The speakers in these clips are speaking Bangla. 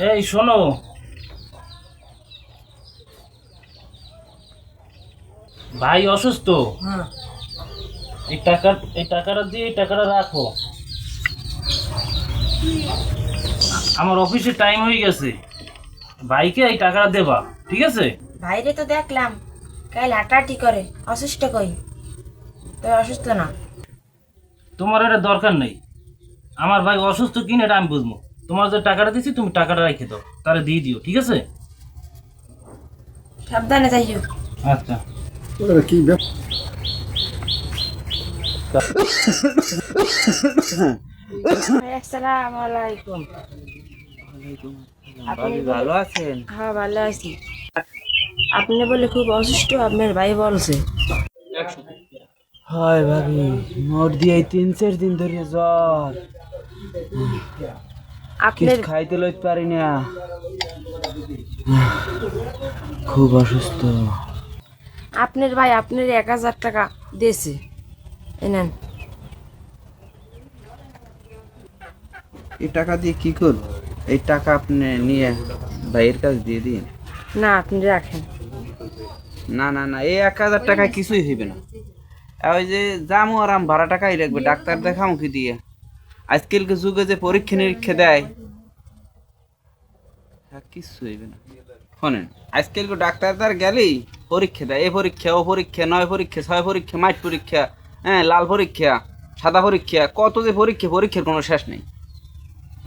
এই শোনো, ভাই অসুস্থ। হ্যাঁ, এই টাকাটা দিয়ে এই টাকাটা রাখো। আমার অফিসে টাইম হয়ে গেছে, ভাইকে এই টাকাটা দেবা, ঠিক আছে? বাইরে তো দেখলাম কাল হাঁটাহাঁটি করে। অসুস্থ কই? তো অসুস্থ না। তোমার এটা দরকার নেই। আমার ভাই অসুস্থ কিনা এটা আমি বুঝবো। তোমার যে টাকাটা দিচ্ছি তুমি টাকাটা রেখে দাও, তাহলে দিয়ে দিও, ঠিক আছে? সাবধানে যাইও। আচ্ছা। কি আসসালামু আলাইকুম। আপনি ভালো আছেন? হ্যাঁ, ভালো আছি। আপনি বলে খুব অসুস্থ, আপনার ভাই বলছে। হয় ভাবি, মোর দিয়ে 3-4 দিন ধরে জ্বর, আপনার কিছু খাইতে লইতে পারি না, খুব অসুস্থ। আপনার ভাই আপনার 1000 টাকা দিয়েছে, এনেন। এই টাকা দিয়ে কি করব? এই টাকা আপনি নিয়ে ভাইয়ের কাছে দিয়ে দিন। না, আপনি রাখেন। না না না, এই 1000 টাকায় কিছুই হইবে না। ওই যে যামু আরাম ভাড়া টাকাই লাগবে, ডাক্তার দেখামু কি দিয়ে? আজকাল যুগে যে পরীক্ষা নিরীক্ষা দেয়, কিছু হইবে না। শোনেন, আজকাল ডাক্তার তার গেলেই পরীক্ষা দেয়, এ পরীক্ষা, ও পরীক্ষা, 9 পরীক্ষা, 6 পরীক্ষা, মাঠ পরীক্ষা, হ্যাঁ, লাল পরীক্ষা, সাদা পরীক্ষা, কত যে পরীক্ষা, পরীক্ষার কোনো শেষ নেই।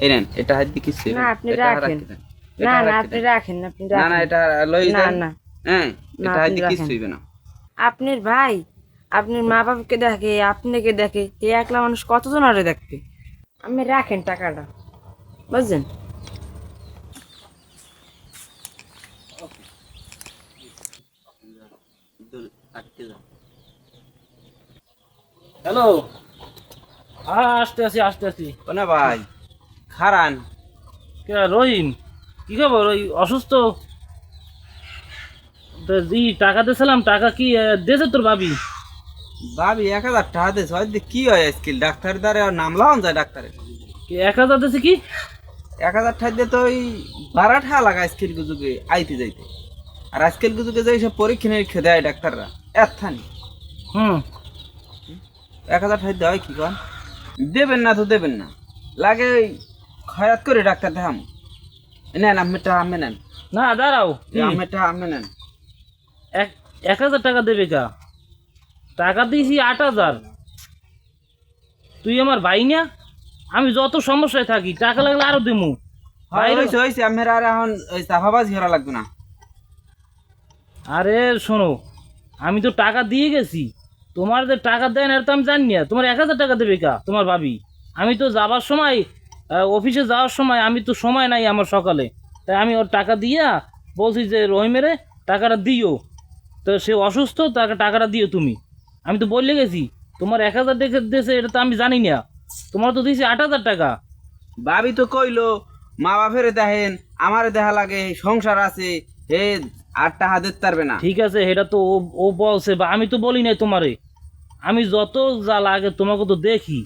এই নেন, এটা হাত দিয়ে কিছু হইবে না, না। আপনি এটা রাখেন। রাখতে দেন। এটা না না, রাখতে আপনি দেন। রাখেন, আপনি না না, রাখেন। এটা লই না যান। না, হ্যাঁ, না, এটা হাত আপনি দিয়ে কিছু রাখেন। হইবে না। আপনার ভাই আপনার মা বাবাকে দেখে, আপনাকে দেখে, এই একলা মানুষ কতজন আরে দেখবে। আপনি রাখেন টাকাটা, বুঝছেন? হ্যালো। হ্যাঁ, আসতে আসি। না ভাই, খারান। কে রহিম? কি খবর? ওই অসুস্থ তো টাকা দিয়েছিলাম, টাকা কি দিয়েছে তোর ভাবি? ভাবি 1000 টাকা দিয়েছে, হয়তো কি হয় আজকাল ডাক্তার দ্বারে আর নাম লাগান যায় ডাক্তারে। কি 1000 দিয়েছে কি? 1000 টাকা দিয়ে তো ওই 12 টাকা লাগে আজকাল যুগে আইতে যাইতে। আর আজকাল যুগে যে সব পরীক্ষা নিরীক্ষা দেয় ডাক্তাররা, এথানি হুম। 1000 টাকা দেওয়া হয় কি কন? দেবেন না তো দেবেন না, লাগে ওই খয়াত করে ডাক্তার দেখাম। নেন আমি টাকা, আমি নেন। না দাঁড়াও, আমি টাকা, আমি নেন। 1000 টাকা দেবে কা? টাকা দিয়েছি 8000। তুই আমার ভাই না? আমি যত সমস্যায় থাকি, টাকা লাগলে আরো দেবো। হয়েছে হয়েছে, আমার আর এখন ওই চাফাবাজি করা লাগবে না। আরে শোনো, আমি তো টাকা দিয়ে গেছি। তোমার যে টাকা দেন এটা তো আমি জানি না। তোমার 1000 টাকা দেবে কা তোমার ভাবি? আমি তো যাবার সময়, অফিসে যাওয়ার সময়, আমি তো সময় নাই আমার সকালে, তাই আমি ওর টাকা দিয়া বলছি যে রহিমেরে টাকাটা দিও। তো সে অসুস্থ, তাকে টাকাটা দিও তুমি। আমি তো বলে গেছি। তোমার 1000 টাকা দিয়েছে এটা তো আমি জানি না। তোমার তো দিয়েছি 8000 টাকা। ভাবি তো কইলো মা বাপের দেখেন, আমারে দেখা লাগে, সংসার আছে, হে আর টাকা দিতে পারবে না। ঠিক আছে, এটা তো ও ও বলছে, বা আমি তো বলি নাই তোমারে। আমি যত যা লাগে তোমাকে তো দেখি।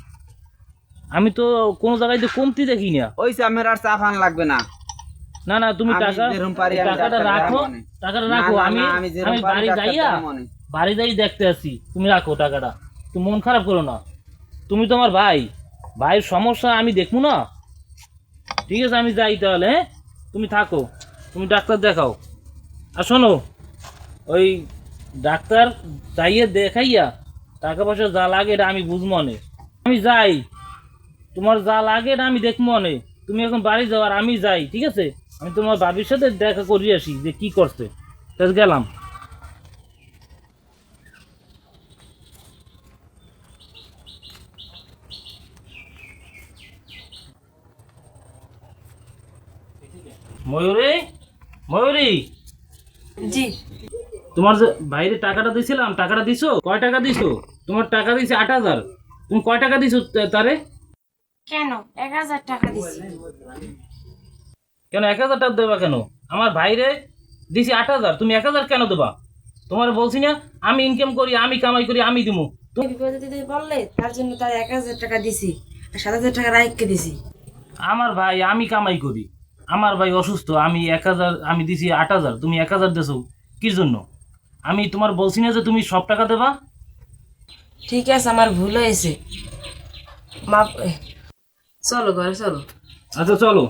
আমি তো কোনো জায়গায় তো কমতি দেখি না। ওই আমার আর চা ফান লাগবে না। না না, তুমি আমি টাকা যেরকম পারি আমি টাকাটা ডাক্তার রাখো, দেখাবো নে। টাকাটা না, রাখো। না, আমি না, আমি যেরকম আমি পারি বাড়ি ডাক্তার যাইয়া, দেখাবো নে। বাড়ি যাই দেখতে আসি। তুমি রাখো টাকাটা, তুমি মন খারাপ করো না। তুমি তো আমার ভাই, ভাইয়ের সমস্যা আমি দেখবো না? ঠিক আছে, আমি যাই তাহলে। হ্যাঁ, তুমি থাকো, তুমি ডাক্তার দেখাও। আর শোনো, ওই ডাক্তার যাইয়ে দেখাইয়া টাকা পয়সা যা লাগে এটা আমি বুঝবো নে। আমি যাই, তোমার যা লাগে এটা আমি দেখবো নে। তুমি এখন বাড়ি যাও আর আমি যাই, ঠিক আছে? আমি তোমার বাবির সাথে দেখা করিয়ে আসি যে কি করছে। তাহলে গেলাম। ময়ূরী, ময়ূরী, জি। তোমার যে বাইরে টাকাটা দিয়েছিলাম, টাকাটা দিছো? কয় টাকা দিছো? তোমার টাকা দিয়েছে 8000। তুমি কয় টাকা দিছো তারে? কেন 1000 টাকা দিছি? কেন 1000 টাকা দেবা কেন? আমার ভাইরে দিছি 8000, তুমি 1000 কেন দেবা? তোমার বলছি না আমি ইনকাম করি, আমি কামাই করি, আমি দিমু। তুমি বিপদে দিদি বললে, তার জন্য তার 1000 টাকা দিছি, আর 7000 টাকা রাইখকে দিছি। আমার ভাই, আমি কামাই করি, আমার ভাই অসুস্থ, আমি 1,000 আমি দিছি 8,000, তুমি 1,000 দেছো কির জন্য? আমি তোমার বলছি না যে তুমি সব টাকা দেবা? ঠিক আছে, আমার ভুল হয়েছে। মাপ চলো ঘরে চলো। আচ্ছা চলো।